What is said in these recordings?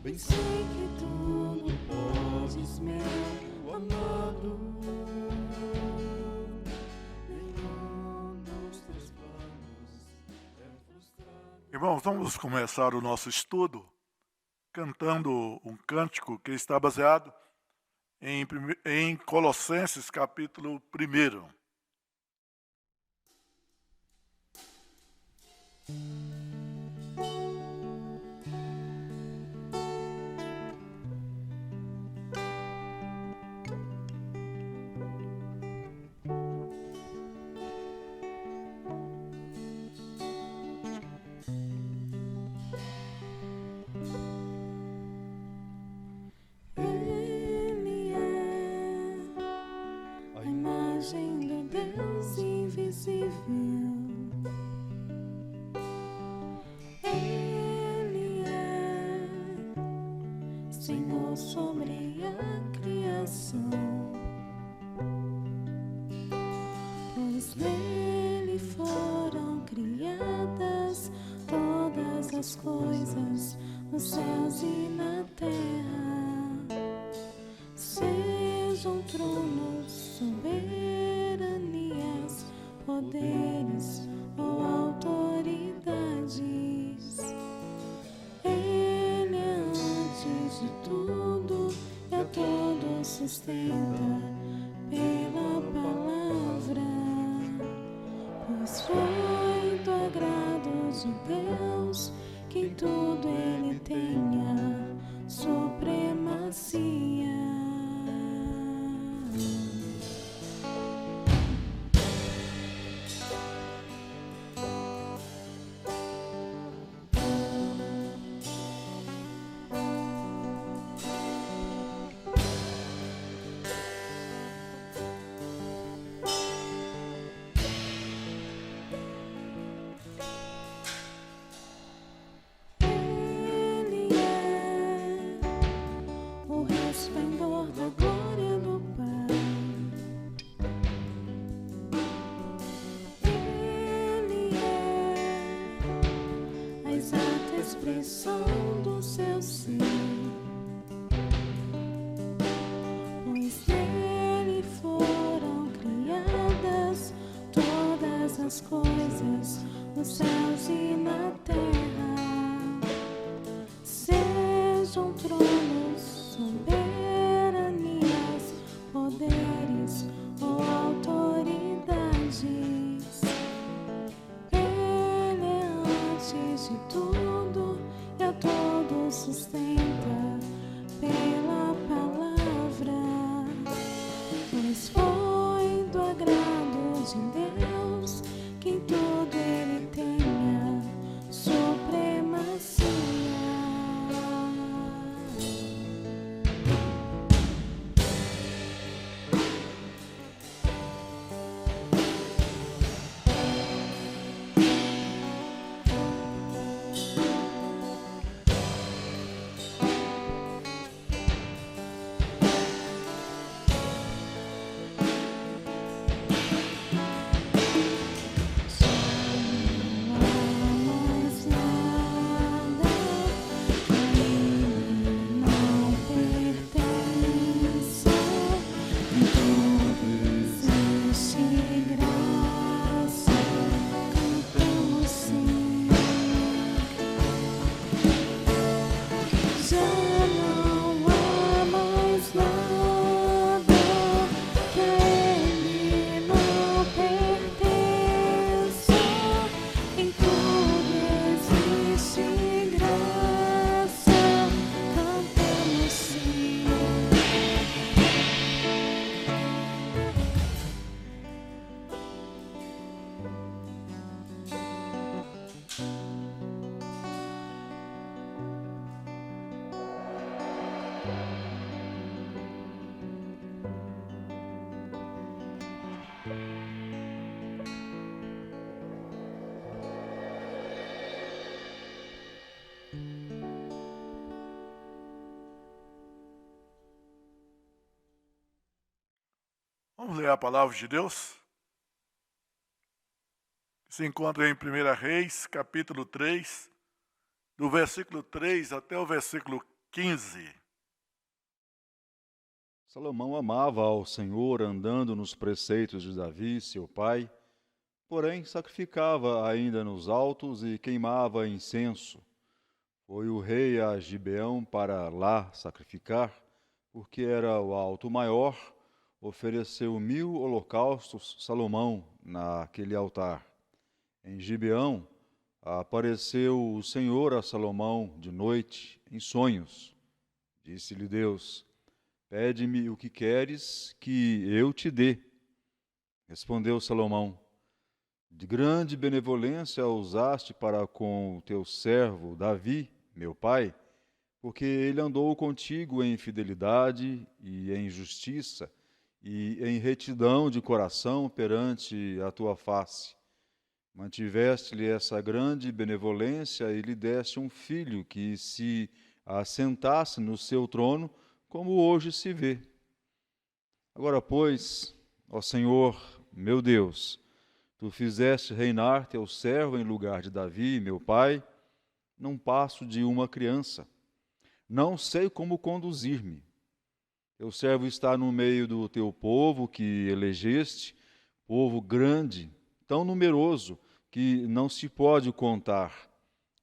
Bem sei que tudo podes, meu amado. Nenhum dos teus planos é frustrado. Irmãos, vamos começar o nosso estudo cantando um cântico que está baseado em Colossenses, capítulo 1. Ele é a imagem do Deus invisível. Ele é Senhor sobre a criação, pois nele foram criadas todas as coisas, nos céus e na terra. Sejam tronos, soberanias, poderes ou autoridades. Ele é antes de tudo e a todos sustenta pela palavra. Pois foi do agrado de Deus que em tudo ele tenha supremacia. Ele é o resplendor da glória do Pai. Ele é a exata expressão do seu ser, pois nele foram criadas todas as coisas, nos céus e na terra. Sejam tronos, soberanias, poderes ou autoridades. Ele é antes de tudo e a todos sustenta pela palavra. Pois foi do agrado de Deus que em tudo ele tenha supremacia. Mais nada que ele não pertença, em tudo existe graça, cantamos sim. Já não há mais nada que a ele não pertença. Em tudo existe graça, cantamos sim. Vamos ler a palavra de Deus? Se encontra em 1 Reis, capítulo 3, do versículo 3 até o versículo 15. Salomão amava ao Senhor, andando nos preceitos de Davi, seu pai, porém sacrificava ainda nos altos e queimava incenso. Foi o rei a Gibeão para lá sacrificar, porque era o alto maior. Ofereceu 1000 holocaustos Salomão naquele altar. Em Gibeão apareceu o Senhor a Salomão de noite, em sonhos. Disse-lhe Deus: pede-me o que queres que eu te dê. Respondeu Salomão: de grande benevolência usaste para com o teu servo Davi, meu pai, porque ele andou contigo em fidelidade e em justiça e em retidão de coração perante a tua face. Mantiveste-lhe essa grande benevolência e lhe deste um filho que se assentasse no seu trono, como hoje se vê. Agora, pois, ó Senhor, meu Deus, tu fizeste reinar teu servo em lugar de Davi, meu pai, não passo de uma criança. Não sei como conduzir-me. Teu servo está no meio do teu povo que elegeste, povo grande, tão numeroso, que não se pode contar.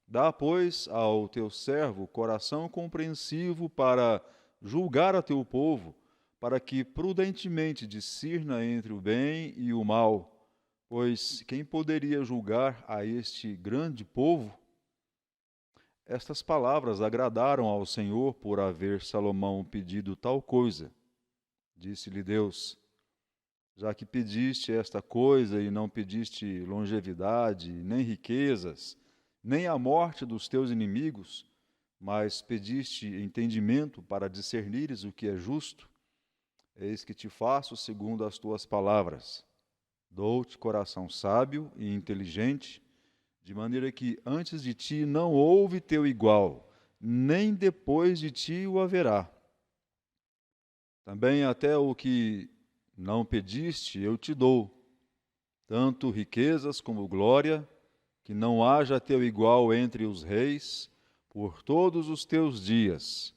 Dá, pois, ao teu servo coração compreensivo para julgar a teu povo, para que prudentemente discirna entre o bem e o mal. Pois quem poderia julgar a este grande povo? Estas palavras agradaram ao Senhor por haver Salomão pedido tal coisa. Disse-lhe Deus: já que pediste esta coisa e não pediste longevidade, nem riquezas, nem a morte dos teus inimigos, mas pediste entendimento para discernires o que é justo, eis que te faço segundo as tuas palavras. Dou-te coração sábio e inteligente, de maneira que antes de ti não houve teu igual, nem depois de ti o haverá. Também até o que não pediste eu te dou, tanto riquezas como glória, que não haja teu igual entre os reis, por todos os teus dias.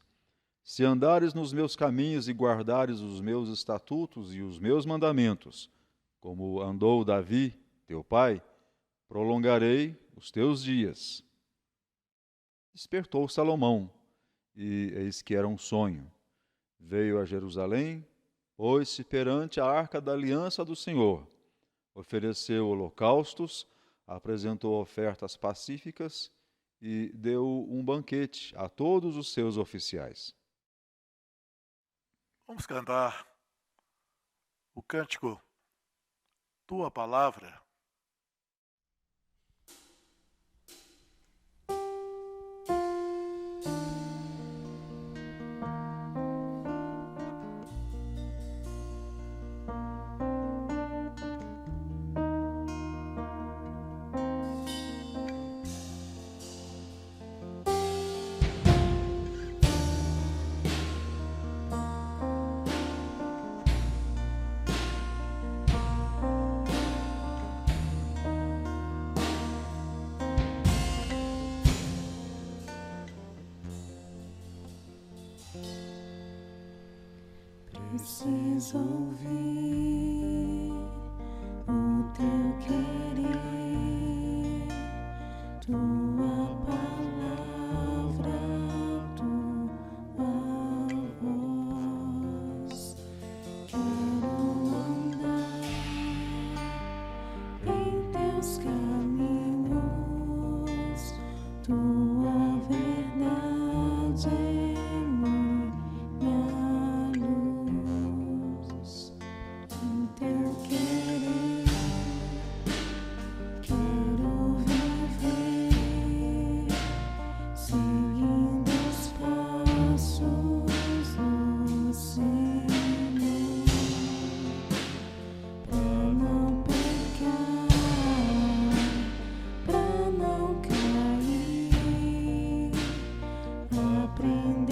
Se andares nos meus caminhos e guardares os meus estatutos e os meus mandamentos, como andou Davi, teu pai, prolongarei os teus dias. Despertou Salomão, e eis que era um sonho. Veio a Jerusalém, pôs-se perante a arca da aliança do Senhor, ofereceu holocaustos, apresentou ofertas pacíficas e deu um banquete a todos os seus oficiais. Vamos cantar o cântico Tua Palavra. Preciso ouvir o teu querer, tua palavra, tua voz. Quero andar em teus caminhos, tua verdade é minha luz. Em teu querer quero viver, seguindo os passos do Senhor, pra não pecar, pra não cair, aprender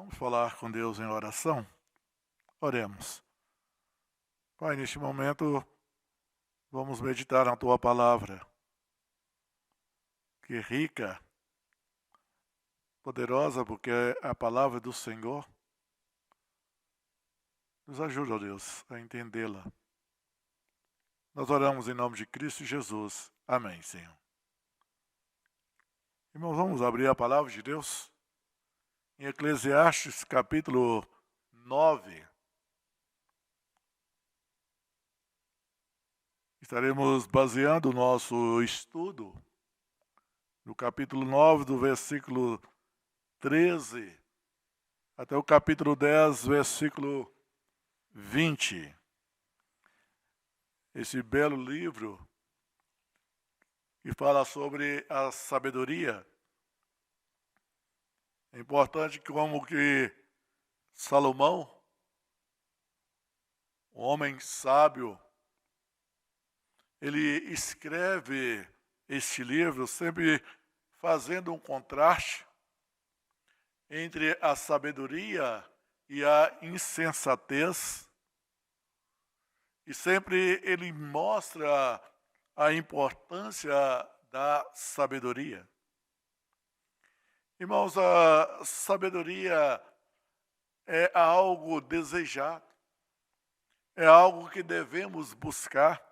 Vamos falar com Deus em oração? Oremos. Pai, neste momento, vamos meditar na Tua palavra, que é rica, poderosa, porque é a palavra do Senhor. Nos ajuda, ó Deus, a entendê-la. Nós oramos em nome de Cristo Jesus. Amém, Senhor. Irmãos, vamos abrir a palavra de Deus em Eclesiastes, capítulo 9. Estaremos baseando o nosso estudo no capítulo 9, do versículo 13 até o capítulo 10, versículo 20. Esse belo livro que fala sobre a sabedoria. É importante como que Salomão, um homem sábio, ele escreve este livro sempre fazendo um contraste entre a sabedoria e a insensatez. E sempre ele mostra a importância da sabedoria. Irmãos, a sabedoria é algo desejado, é algo que devemos buscar,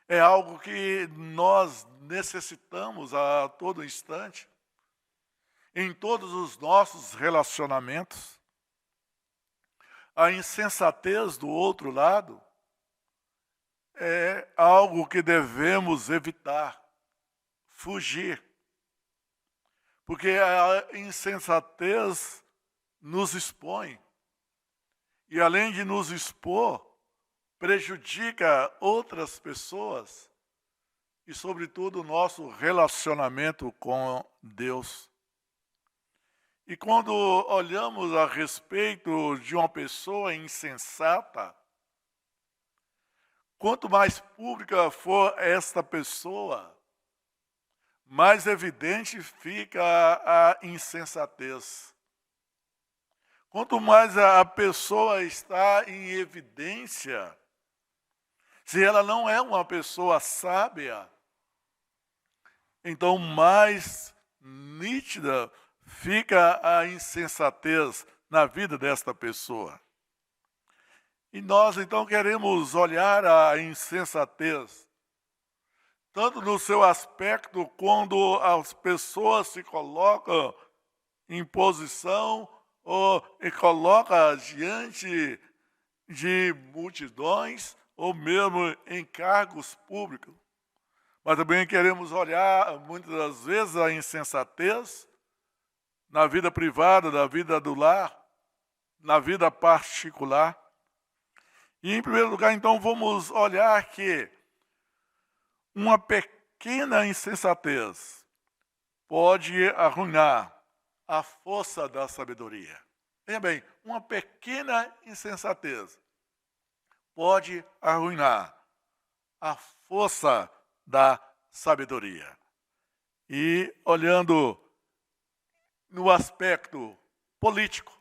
é algo que nós necessitamos a todo instante, em todos os nossos relacionamentos. A insensatez do outro lado é algo que devemos evitar, fugir. Porque a insensatez nos expõe. E além de nos expor, prejudica outras pessoas e, sobretudo, o nosso relacionamento com Deus. E quando olhamos a respeito de uma pessoa insensata, quanto mais pública for esta pessoa, mais evidente fica a insensatez. Quanto mais a pessoa está em evidência, se ela não é uma pessoa sábia, então mais nítida fica a insensatez na vida desta pessoa. E nós, então, queremos olhar a insensatez, tanto no seu aspecto, quando as pessoas se colocam em posição ou colocam diante de multidões, ou mesmo em cargos públicos. Mas também queremos olhar, muitas das vezes, a insensatez na vida privada, na vida do lar, na vida particular. E, em primeiro lugar, então, vamos olhar que uma pequena insensatez pode arruinar a força da sabedoria. Veja bem, uma pequena insensatez pode arruinar a força da sabedoria. E olhando no aspecto político,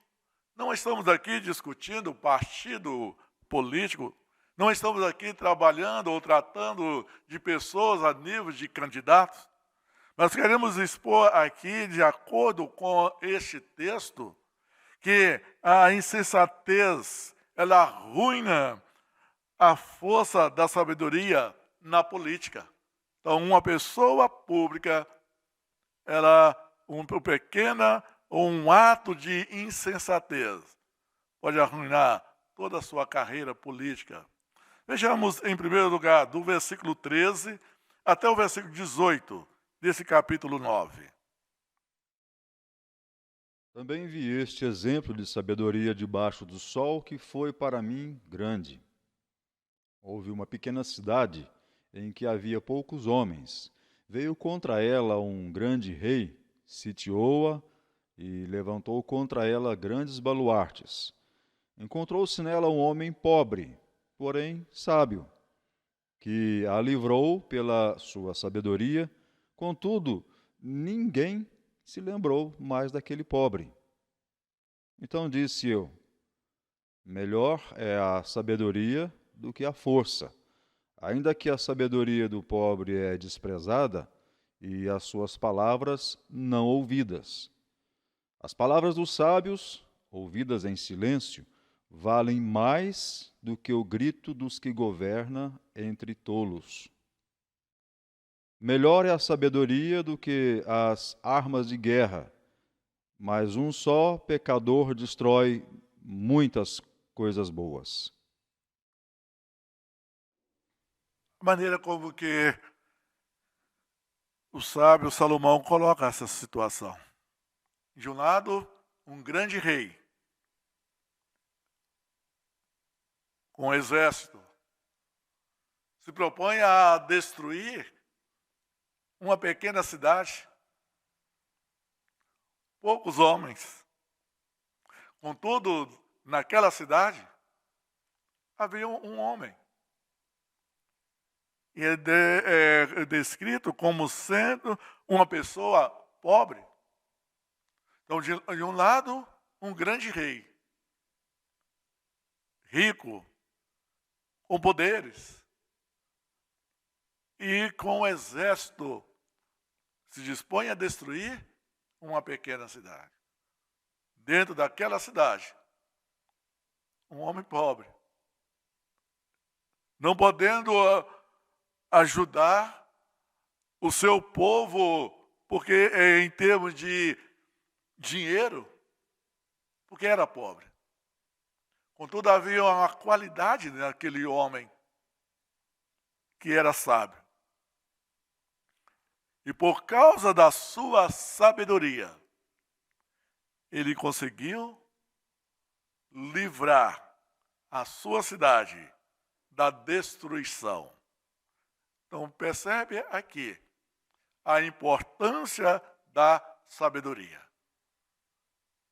não estamos aqui discutindo partido político, não estamos aqui trabalhando ou tratando de pessoas a nível de candidatos. Nós queremos expor aqui, de acordo com este texto, que a insensatez, ela arruina a força da sabedoria na política. Então, uma pessoa pública, uma pequena ou um ato de insensatez pode arruinar toda a sua carreira política. Vejamos, em primeiro lugar, do versículo 13 até o versículo 18 desse capítulo 9. Também vi este exemplo de sabedoria debaixo do sol, que foi para mim grande. Houve uma pequena cidade em que havia poucos homens. Veio contra ela um grande rei, sitiou-a e levantou contra ela grandes baluartes. Encontrou-se nela um homem pobre, porém sábio, que a livrou pela sua sabedoria. Contudo, ninguém se lembrou mais daquele pobre. Então disse eu: melhor é a sabedoria do que a força, ainda que a sabedoria do pobre é desprezada e as suas palavras não ouvidas. As palavras dos sábios, ouvidas em silêncio, valem mais do que o grito dos que governam entre tolos. Melhor é a sabedoria do que as armas de guerra, mas um só pecador destrói muitas coisas boas. A maneira como que o sábio Salomão coloca essa situação. De um lado, um grande rei, com um exército, se propõe a destruir uma pequena cidade, poucos homens. Contudo, naquela cidade, havia um homem. E é descrito como sendo uma pessoa pobre. Então, de um lado, um grande rei, rico, com poderes, e com um exército se dispõe a destruir uma pequena cidade. Dentro daquela cidade, um homem pobre, não podendo ajudar o seu povo, porque em termos de dinheiro, porque era pobre. Contudo, havia uma qualidade naquele homem que era sábio. E por causa da sua sabedoria, ele conseguiu livrar a sua cidade da destruição. Então, percebe aqui a importância da sabedoria.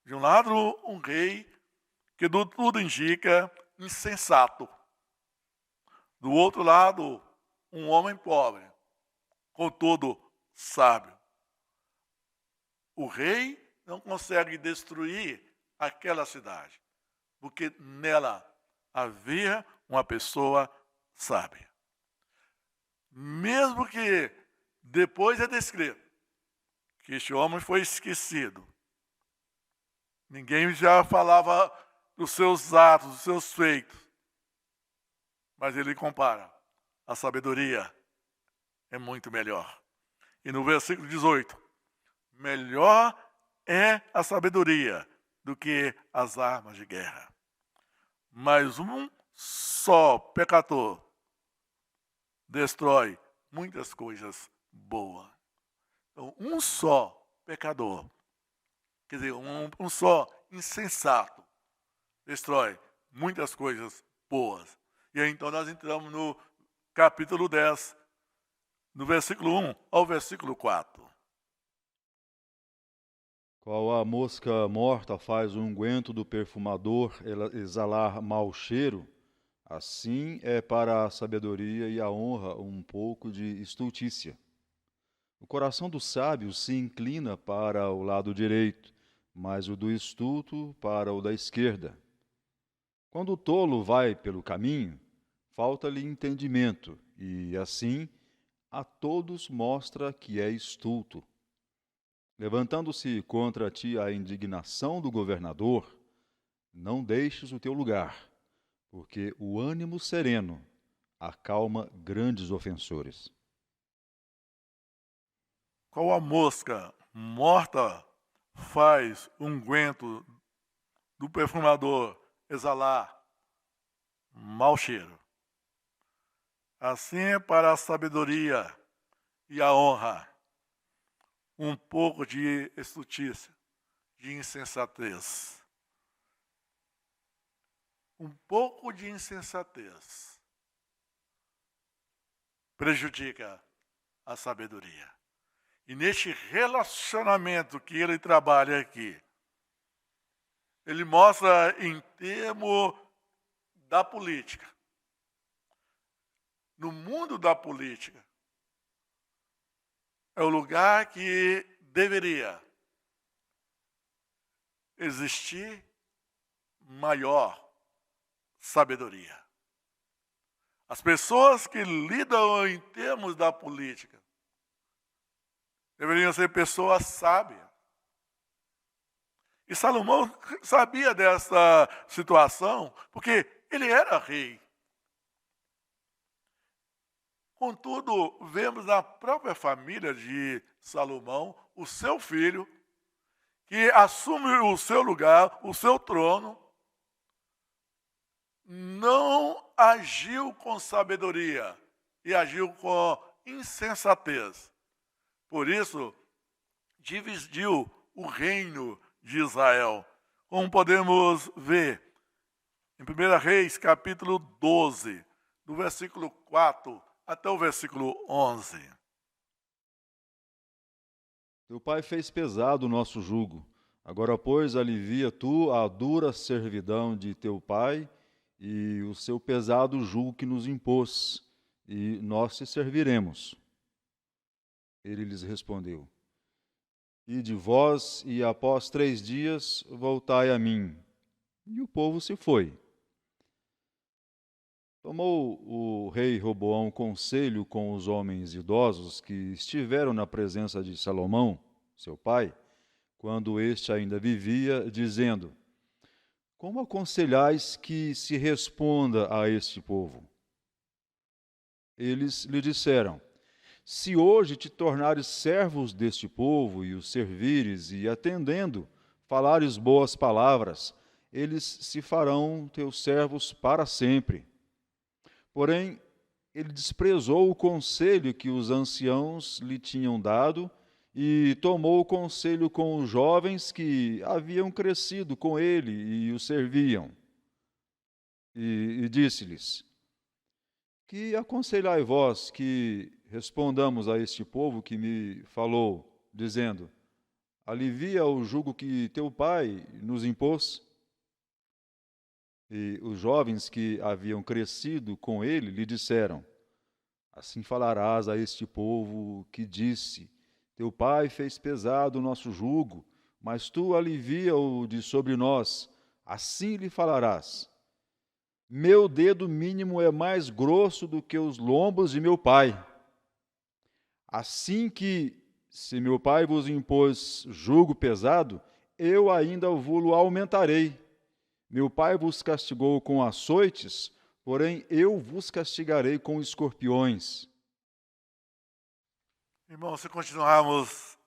De um lado, um rei que tudo indica insensato. Do outro lado, um homem pobre, contudo sábio. O rei não consegue destruir aquela cidade, porque nela havia uma pessoa sábia. Mesmo que depois é descrito que este homem foi esquecido, ninguém já falava dos seus atos, dos seus feitos, mas ele compara: a sabedoria é muito melhor. E no versículo 18, melhor é a sabedoria do que as armas de guerra. Mas um só pecador destrói muitas coisas boas. Então, um só pecador, quer dizer, um só insensato, destrói muitas coisas boas. E aí, então, nós entramos no capítulo 10, no versículo 1 ao versículo 4. Qual a mosca morta faz o unguento do perfumador exalar mau cheiro, assim é para a sabedoria e a honra um pouco de estultícia. O coração do sábio se inclina para o lado direito, mas o do estulto para o da esquerda. Quando o tolo vai pelo caminho, falta-lhe entendimento, e assim a todos mostra que é estulto. Levantando-se contra ti a indignação do governador, não deixes o teu lugar, porque o ânimo sereno acalma grandes ofensores. Qual a mosca morta faz o unguento do perfumador exalar mau cheiro? Assim é para a sabedoria e a honra um pouco de estultícia, de insensatez. Um pouco de insensatez prejudica a sabedoria. E neste relacionamento que ele trabalha aqui, ele mostra em termos da política. No mundo da política, é o lugar que deveria existir maior sabedoria. As pessoas que lidam em termos da política deveriam ser pessoas sábias. E Salomão sabia dessa situação, porque ele era rei. Contudo, vemos na própria família de Salomão, o seu filho, que assume o seu lugar, o seu trono, não agiu com sabedoria e agiu com insensatez. Por isso, dividiu o reino de Israel. Como podemos ver em 1 Reis, capítulo 12, do versículo 4 até o versículo 11. Teu pai fez pesado o nosso jugo. Agora, pois, alivia tu a dura servidão de teu pai e o seu pesado jugo que nos impôs, e nós te serviremos. Ele lhes respondeu: Ide vós, e após 3 dias voltai a mim. E o povo se foi. Tomou o rei Roboão conselho com os homens idosos que estiveram na presença de Salomão, seu pai, quando este ainda vivia, dizendo: Como aconselhais que se responda a este povo? Eles lhe disseram: Se hoje te tornares servos deste povo e os servires, e atendendo, falares boas palavras, eles se farão teus servos para sempre. Porém, ele desprezou o conselho que os anciãos lhe tinham dado e tomou o conselho com os jovens que haviam crescido com ele e o serviam. E disse-lhes: Que aconselhai vós que respondamos a este povo que me falou, dizendo: Alivia o jugo que teu pai nos impôs? E os jovens que haviam crescido com ele lhe disseram: Assim falarás a este povo que disse: Teu pai fez pesado o nosso jugo, mas tu alivia-o de sobre nós. Assim lhe falarás: Meu dedo mínimo é mais grosso do que os lombos de meu pai. Assim que, se meu pai vos impôs jugo pesado, eu ainda vos aumentarei. Meu pai vos castigou com açoites, porém eu vos castigarei com escorpiões. Irmão, se continuarmos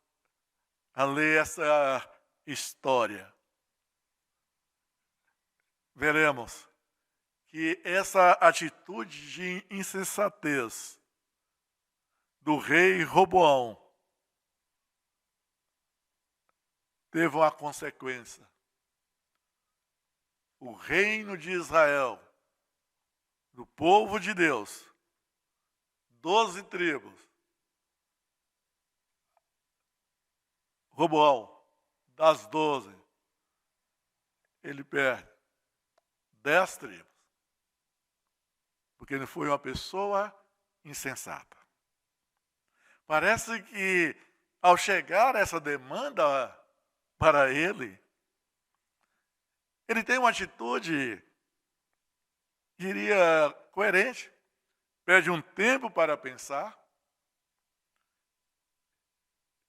a ler essa história, veremos que essa atitude de insensatez do rei Roboão teve uma consequência. O reino de Israel, do povo de Deus, 12 tribos, Roboão, das 12, ele perde 10 tribos, porque ele foi uma pessoa insensata. Parece que, ao chegar essa demanda para ele tem uma atitude, diria, coerente. Pede um tempo para pensar.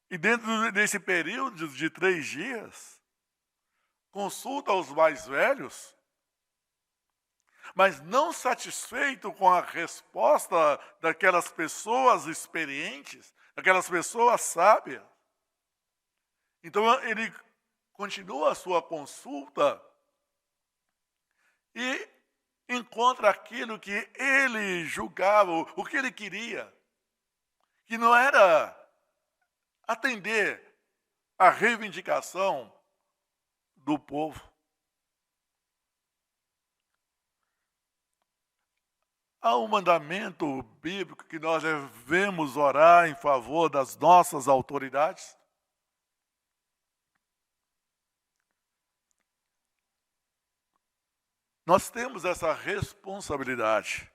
E dentro desse período de 3 dias, consulta os mais velhos, mas não satisfeito com a resposta daquelas pessoas experientes, daquelas pessoas sábias. Então ele continua a sua consulta e encontra aquilo que ele julgava, o que ele queria, que não era atender à reivindicação do povo. Há um mandamento bíblico que nós devemos orar em favor das nossas autoridades. Nós temos essa responsabilidade.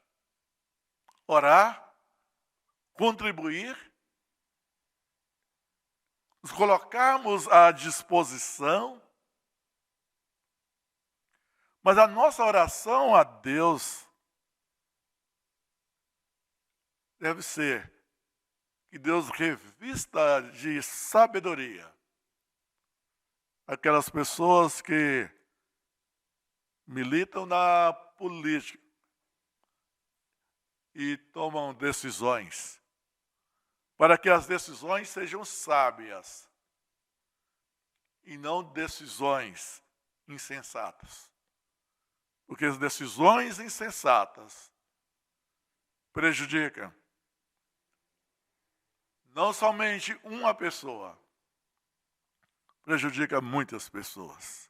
Orar, contribuir, nos colocarmos à disposição, Mas a nossa oração a Deus deve ser que Deus revista de sabedoria aquelas pessoas que militam na política e tomam decisões, para que as decisões sejam sábias e não decisões insensatas. Porque as decisões insensatas prejudicam não somente uma pessoa, prejudica muitas pessoas.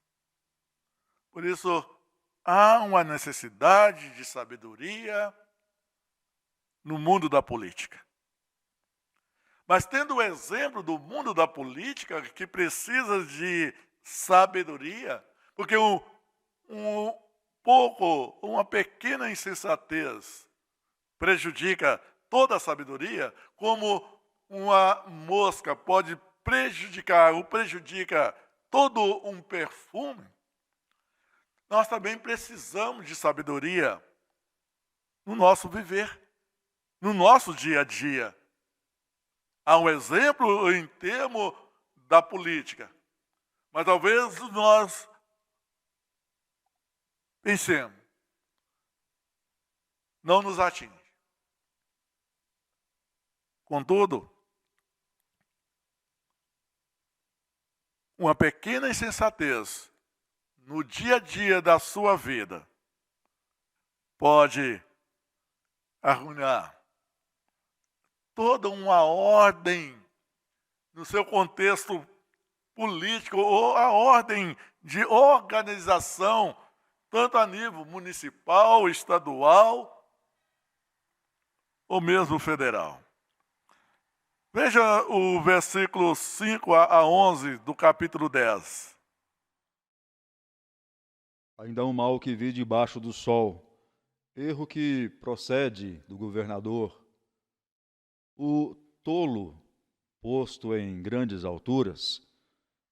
Por isso, há uma necessidade de sabedoria no mundo da política. Mas tendo o exemplo do mundo da política, que precisa de sabedoria, porque uma pequena insensatez prejudica toda a sabedoria, como uma mosca pode prejudica todo um perfume, nós também precisamos de sabedoria no nosso viver, no nosso dia a dia. Há um exemplo em termos da política, mas talvez nós pensemos, não nos atinge. Contudo, uma pequena insensatez no dia a dia da sua vida pode arruinar toda uma ordem no seu contexto político ou a ordem de organização, tanto a nível municipal, estadual ou mesmo federal. Veja o versículo 5 a 11 do capítulo 10. Ainda um mal que vi debaixo do sol, erro que procede do governador. O tolo posto em grandes alturas,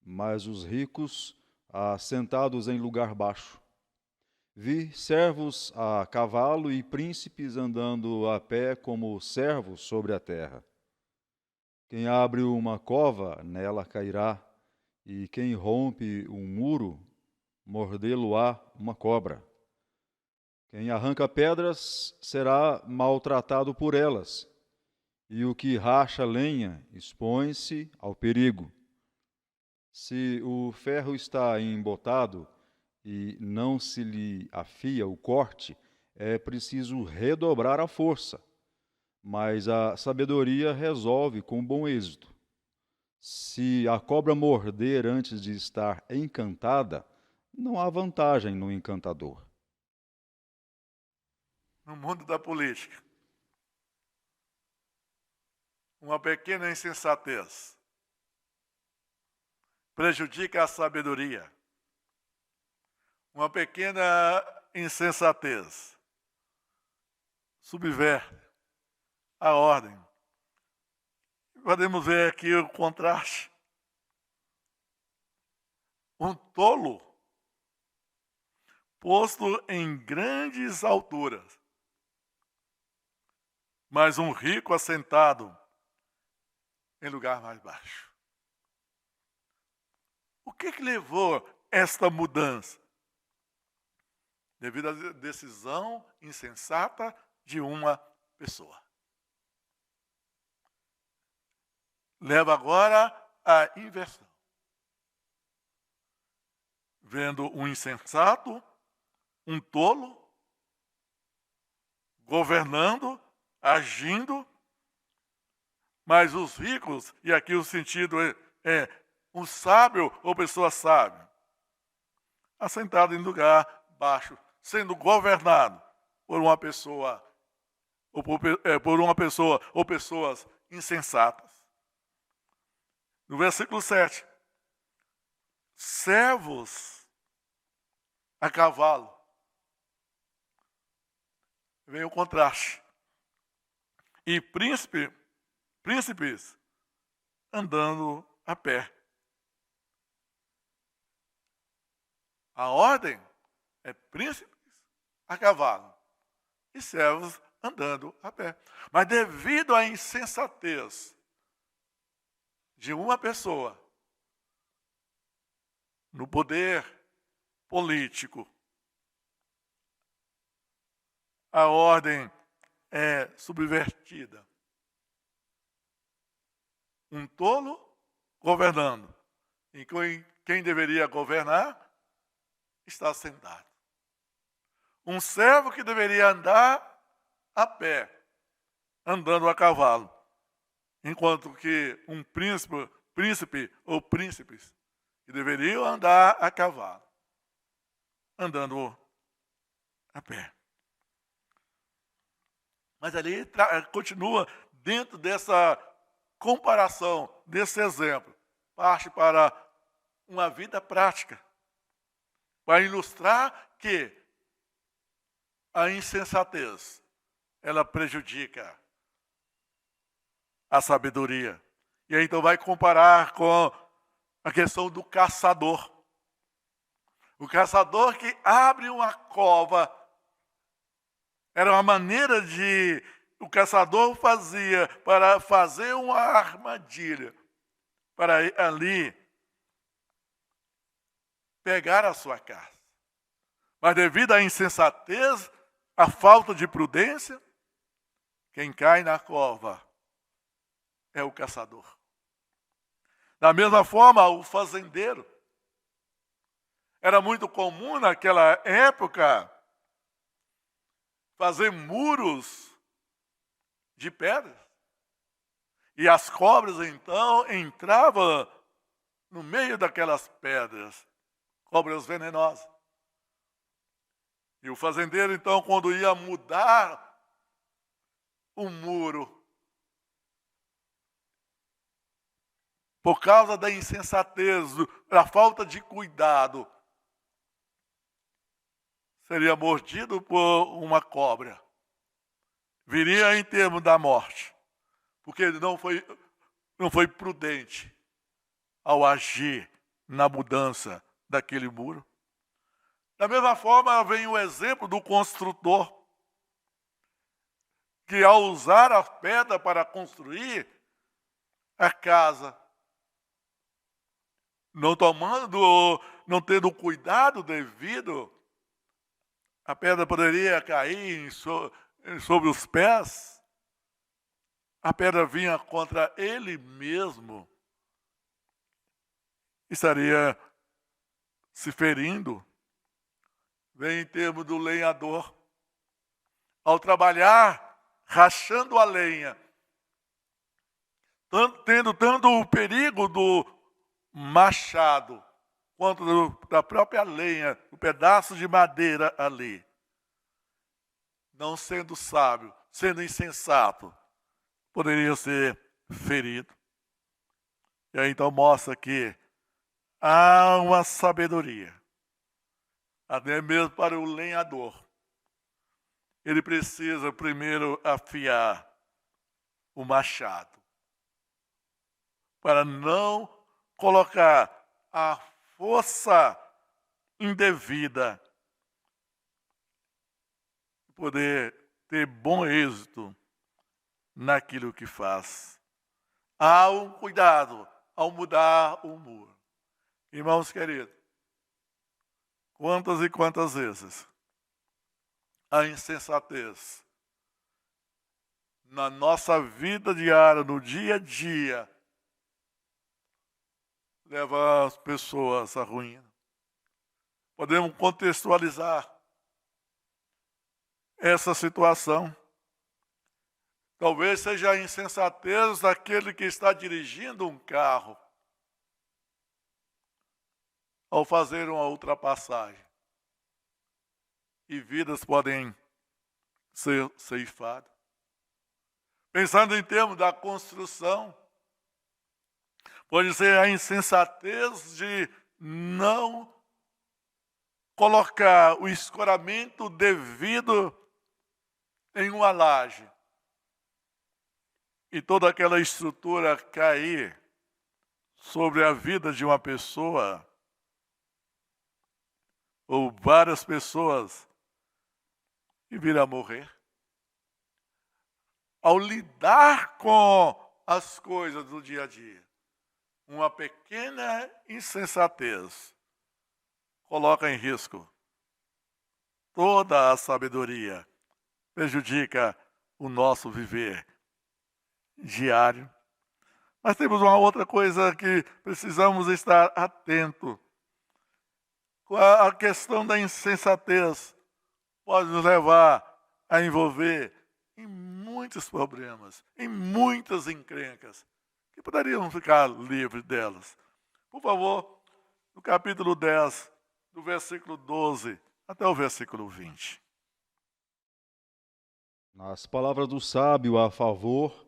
mas os ricos assentados em lugar baixo. Vi servos a cavalo e príncipes andando a pé como servos sobre a terra. Quem abre uma cova, nela cairá, e quem rompe um muro, mordê-lo-á uma cobra. Quem arranca pedras será maltratado por elas, e o que racha lenha expõe-se ao perigo. Se o ferro está embotado e não se lhe afia o corte, é preciso redobrar a força. Mas a sabedoria resolve com bom êxito. Se a cobra morder antes de estar encantada, não há vantagem no encantador. No mundo da política, uma pequena insensatez prejudica a sabedoria. Uma pequena insensatez subverte a ordem. Podemos ver aqui o contraste. Um tolo posto em grandes alturas, mas um rico assentado em lugar mais baixo. O que levou esta mudança? Devido à decisão insensata de uma pessoa. Leva agora à inversão. Vendo um insensato, um tolo, governando, agindo, mas os ricos, e aqui o sentido é um sábio ou pessoa sábia, assentado em lugar baixo, sendo governado por uma pessoa ou pessoas insensatas. No versículo 7, servos a cavalo. Vem o contraste. E príncipes andando a pé. A ordem príncipes a cavalo e servos andando a pé. Mas devido à insensatez de uma pessoa no poder político, a ordem é subvertida. Um tolo governando, e quem deveria governar está sentado. Um servo que deveria andar a pé, andando a cavalo, enquanto que um príncipe ou príncipes que deveriam andar a cavalo, andando a pé. Mas ali continua dentro dessa comparação, desse exemplo, parte para uma vida prática, para ilustrar que a insensatez, ela prejudica a sabedoria. E aí então vai comparar com a questão do caçador. O caçador que abre uma cova, era uma maneira de o caçador fazia para fazer uma armadilha, para ali pegar a sua caça. Mas devido à insensatez, a falta de prudência, quem cai na cova é o caçador. Da mesma forma, o fazendeiro. Era muito comum naquela época fazer muros de pedras. E as cobras, então, entravam no meio daquelas pedras, cobras venenosas. E o fazendeiro, então, quando ia mudar o muro, por causa da insensatez, da falta de cuidado, seria mordido por uma cobra. Viria em termos da morte, porque ele não foi prudente ao agir na mudança daquele muro. Da mesma forma, vem o exemplo do construtor, que ao usar a pedra para construir a casa, não tendo cuidado devido, a pedra poderia cair sobre os pés, a pedra vinha contra ele mesmo, estaria se ferindo. Vem em termos do lenhador. Ao trabalhar, rachando a lenha, tendo tanto o perigo do machado, quanto da própria lenha, o pedaço de madeira ali. Não sendo sábio, sendo insensato, poderia ser ferido. E aí então mostra que há uma sabedoria, até mesmo para o lenhador. Ele precisa primeiro afiar o machado, para não colocar a força indevida, poder ter bom êxito naquilo que faz. Há um cuidado ao mudar o muro. Irmãos queridos, quantas e quantas vezes a insensatez na nossa vida diária, no dia a dia, leva as pessoas à ruína. Podemos contextualizar essa situação. Talvez seja a insensatez daquele que está dirigindo um carro ao fazer uma ultrapassagem. E vidas podem ser ceifadas. Pensando em termos da construção, pode ser a insensatez de não colocar o escoramento devido em uma laje e toda aquela estrutura cair sobre a vida de uma pessoa ou várias pessoas que virão a morrer. Ao lidar com as coisas do dia a dia, uma pequena insensatez coloca em risco toda a sabedoria, prejudica o nosso viver diário. Mas temos uma outra coisa que precisamos estar atento. A questão da insensatez pode nos levar a envolver em muitos problemas, em muitas encrencas, que poderíamos ficar livres delas. Por favor, no capítulo 10, do versículo 12 até o versículo 20. As palavras do sábio a favor,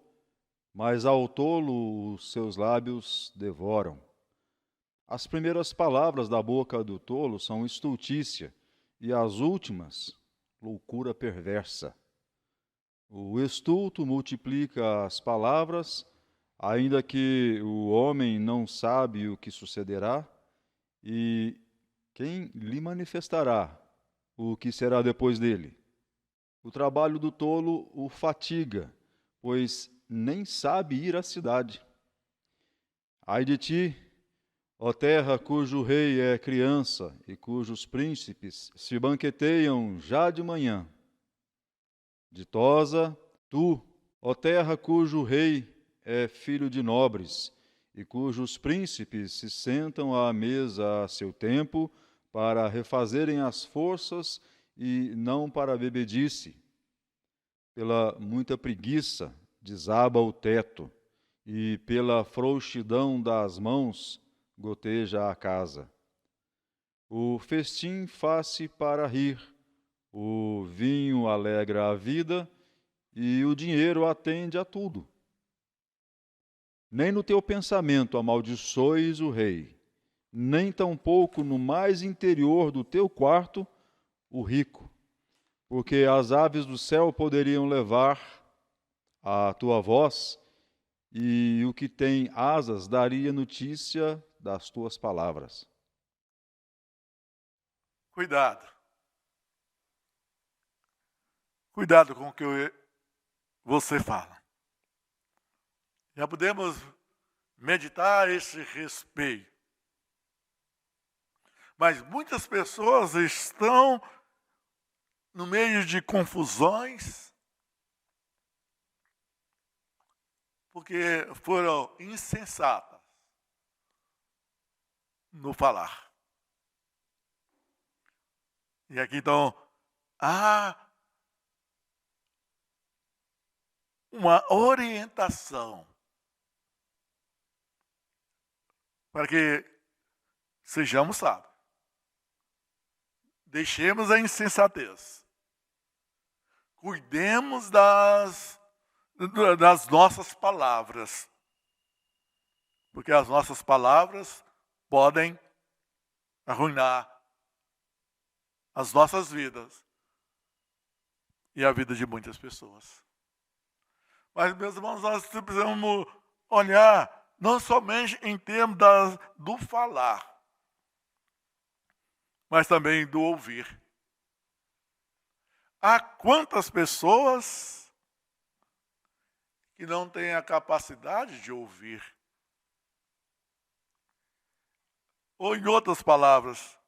mas ao tolo os seus lábios devoram. As primeiras palavras da boca do tolo são estultícia, e as últimas, loucura perversa. O estulto multiplica as palavras, ainda que o homem não sabe o que sucederá, e quem lhe manifestará o que será depois dele? O trabalho do tolo o fatiga, pois nem sabe ir à cidade. Ai de ti, ó terra cujo rei é criança e cujos príncipes se banqueteiam já de manhã. Ditosa, tu, ó terra cujo rei é filho de nobres e cujos príncipes se sentam à mesa a seu tempo para refazerem as forças e não para a bebedice. Pela muita preguiça desaba o teto e pela frouxidão das mãos goteja a casa. O festim faz-se para rir, o vinho alegra a vida e o dinheiro atende a tudo. Nem no teu pensamento amaldiçoes o rei, nem tampouco no mais interior do teu quarto o rico, porque as aves do céu poderiam levar a tua voz, e o que tem asas daria notícia das tuas palavras. Cuidado. Cuidado com o que você fala. Já podemos meditar a esse respeito. Mas muitas pessoas estão no meio de confusões, porque foram insensatas no falar. E aqui então há uma orientação para que sejamos sábios. Deixemos a insensatez. Cuidemos das nossas palavras. Porque as nossas palavras podem arruinar as nossas vidas e a vida de muitas pessoas. Mas, meus irmãos, nós precisamos olhar não somente em termos do falar, mas também do ouvir. Há quantas pessoas que não têm a capacidade de ouvir? Ou, em outras palavras,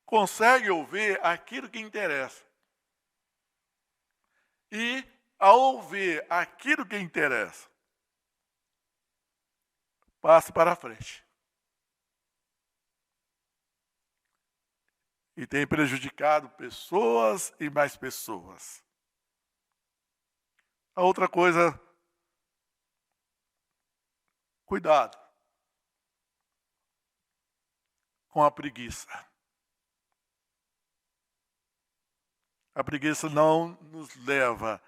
consegue ouvir aquilo que interessa. E, ao ouvir aquilo que interessa, passe para frente. E tem prejudicado pessoas e mais pessoas. A outra coisa, cuidado com a preguiça. A preguiça não nos leva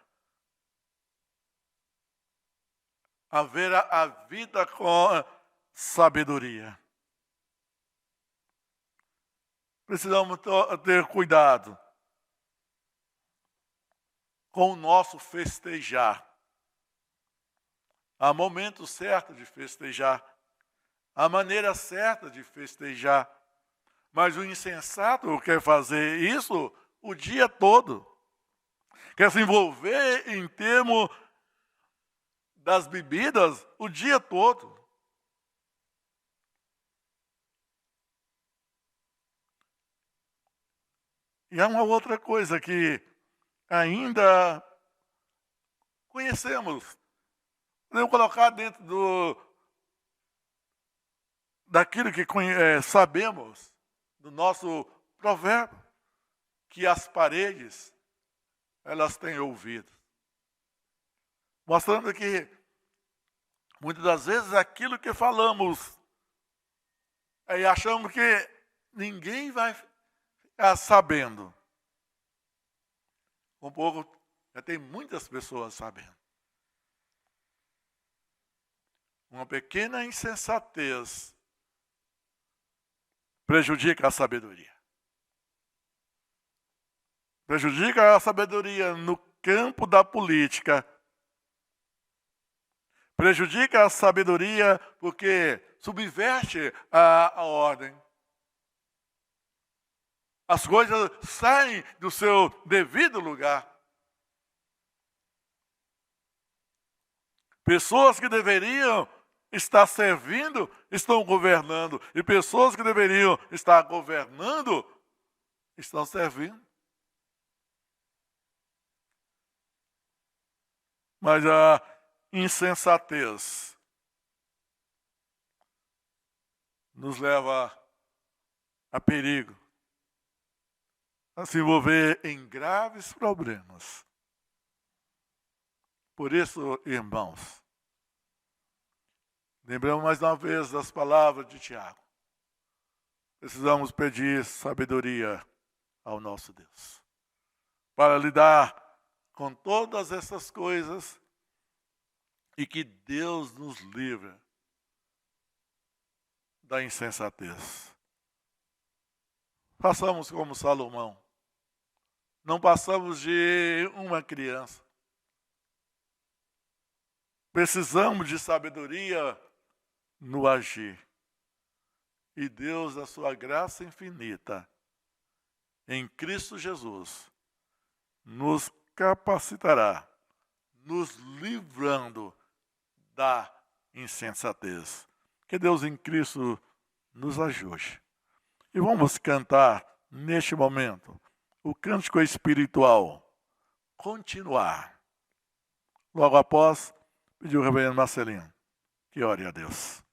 a ver a vida com sabedoria. Precisamos ter cuidado com o nosso festejar. Há momento certo de festejar, a maneira certa de festejar. Mas o insensato quer fazer isso o dia todo. Quer se envolver em termos das bebidas o dia todo. E há uma outra coisa que ainda conhecemos. Podemos colocar dentro daquilo que sabemos, do nosso provérbio, que as paredes, elas têm ouvido. Mostrando que, muitas das vezes, aquilo que falamos, aí achamos que ninguém vai ficar sabendo. Um pouco, já tem muitas pessoas sabendo. Uma pequena insensatez prejudica a sabedoria. Prejudica a sabedoria no campo da política. Prejudica a sabedoria porque subverte a ordem. As coisas saem do seu devido lugar. Pessoas que deveriam estar servindo estão governando. E pessoas que deveriam estar governando estão servindo. Mas a insensatez nos leva a perigo, a se envolver em graves problemas. Por isso, irmãos, lembramos mais uma vez das palavras de Tiago. Precisamos pedir sabedoria ao nosso Deus para lidar com todas essas coisas e que Deus nos livre da insensatez. Façamos como Salomão. Não passamos de uma criança. Precisamos de sabedoria no agir. E Deus, da sua graça infinita, em Cristo Jesus, nos capacitará, nos livrando da insensatez. Que Deus em Cristo nos ajude. E vamos cantar, neste momento, o cântico espiritual, Continuar. Logo após, pediu o reverendo Marcelino que ore a Deus.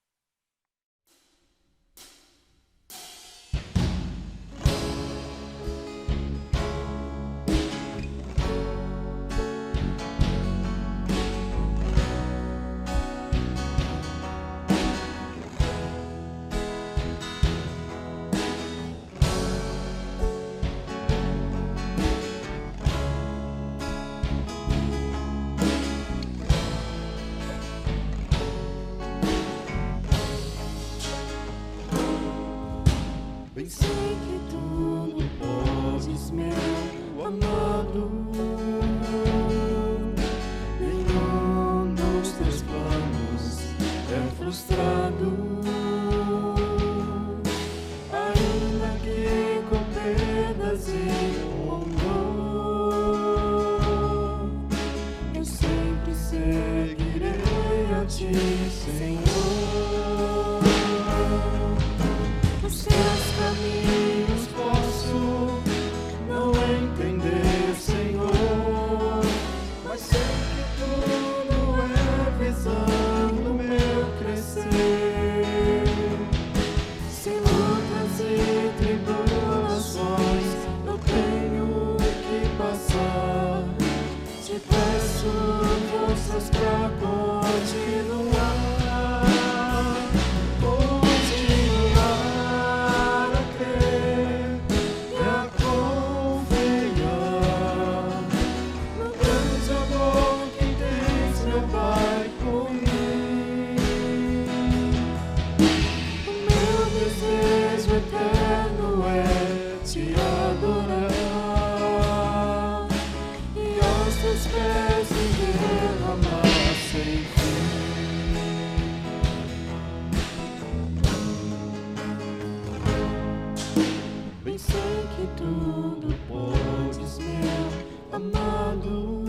tudo podes, meu amado.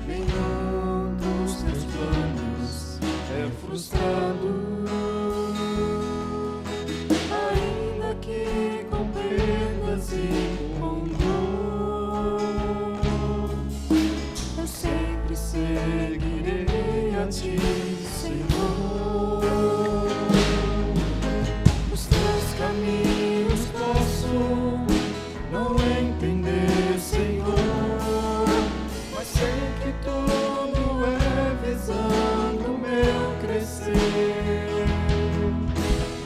Nenhum dos teus planos é frustrado. Ainda que com perdas e com dor, eu sempre seguirei a ti, Senhor. Os teus caminhos posso não entender, Senhor, mas sei que tudo é visando meu crescer.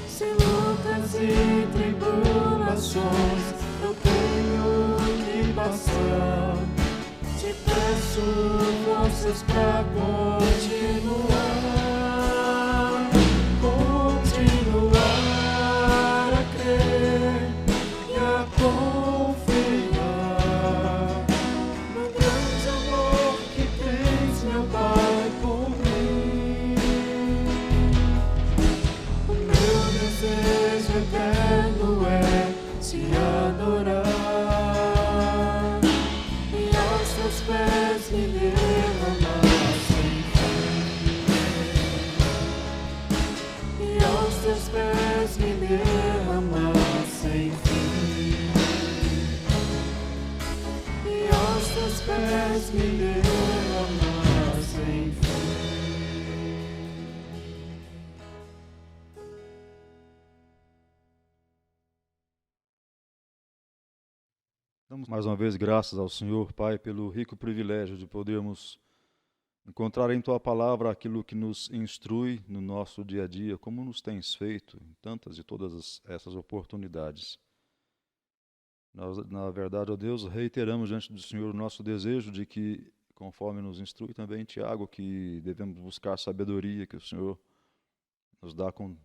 Se lutas e tribulações eu tenho que passar, te peço forças pra continuar a crer e a confiar no grande amor que tens, meu Pai, por mim. O meu desejo eterno é te adorar e aos teus pés me derramar sem fim. E aos teus pés me derramar sem fim. E aos teus pés me derramar sem fim. Damos mais uma vez graças ao Senhor, Pai, pelo rico privilégio de podermos encontrar em Tua Palavra aquilo que nos instrui no nosso dia a dia, como nos tens feito em tantas e todas essas oportunidades. Nós, na verdade, ó Deus, reiteramos diante do Senhor o nosso desejo de que, conforme nos instrui também Tiago, que devemos buscar sabedoria, que o Senhor nos dá com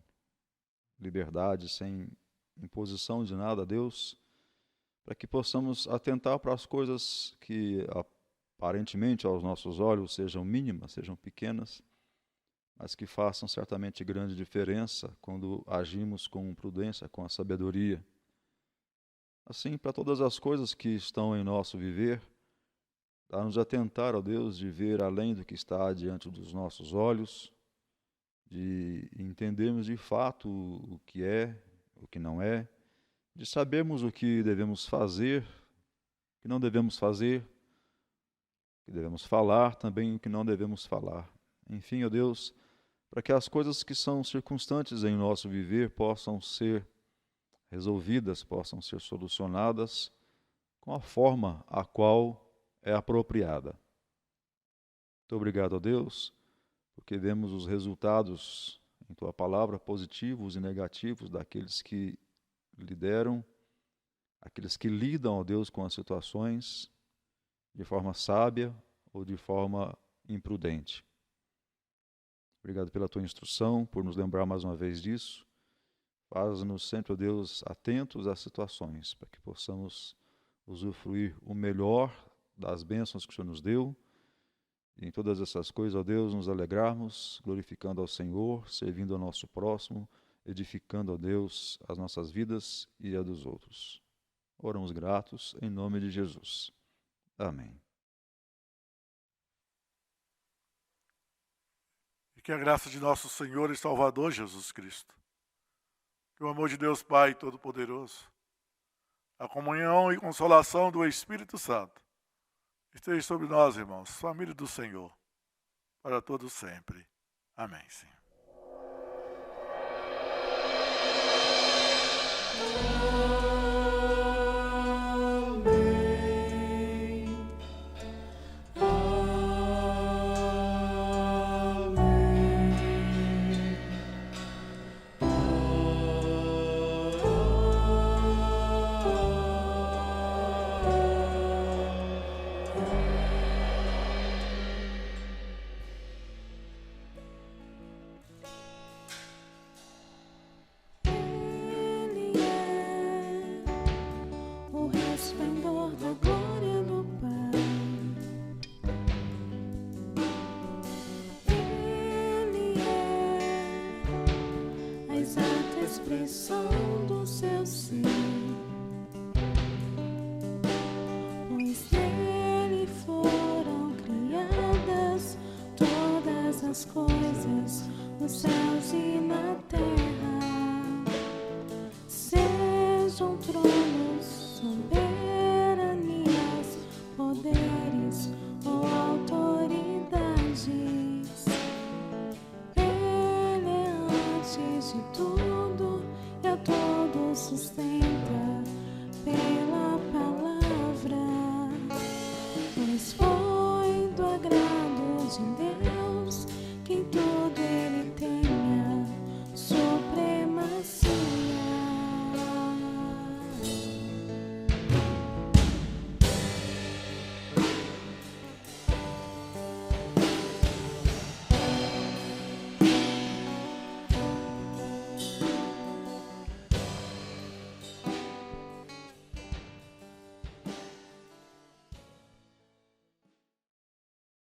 liberdade, sem imposição de nada, Deus, para que possamos atentar para as coisas que aparentemente aos nossos olhos sejam mínimas, sejam pequenas, mas que façam certamente grande diferença quando agimos com prudência, com a sabedoria. Assim, para todas as coisas que estão em nosso viver, dá-nos atentar, ó Deus, de ver além do que está diante dos nossos olhos, de entendermos de fato o que é, o que não é, de sabermos o que devemos fazer, o que não devemos fazer, o que devemos falar, também o que não devemos falar. Enfim, ó Deus, para que as coisas que são circunstantes em nosso viver possam ser resolvidas, possam ser solucionadas com a forma a qual é apropriada. Muito obrigado, ó Deus, porque vemos os resultados em Tua Palavra, positivos e negativos, daqueles que lideram, aqueles que lidam, ó Deus, com as situações de forma sábia ou de forma imprudente. Obrigado pela Tua instrução, por nos lembrar mais uma vez disso. Faz-nos sempre, ó Deus, atentos às situações, para que possamos usufruir o melhor das bênçãos que o Senhor nos deu. E em todas essas coisas, ó Deus, nos alegrarmos, glorificando ao Senhor, servindo ao nosso próximo, edificando, ó Deus, as nossas vidas e a dos outros. Oramos gratos, em nome de Jesus. Amém. E que a graça de nosso Senhor e Salvador Jesus Cristo, que o amor de Deus Pai Todo-Poderoso, a comunhão e consolação do Espírito Santo esteja sobre nós, irmãos, família do Senhor, para todos sempre. Amém, Senhor. sombreado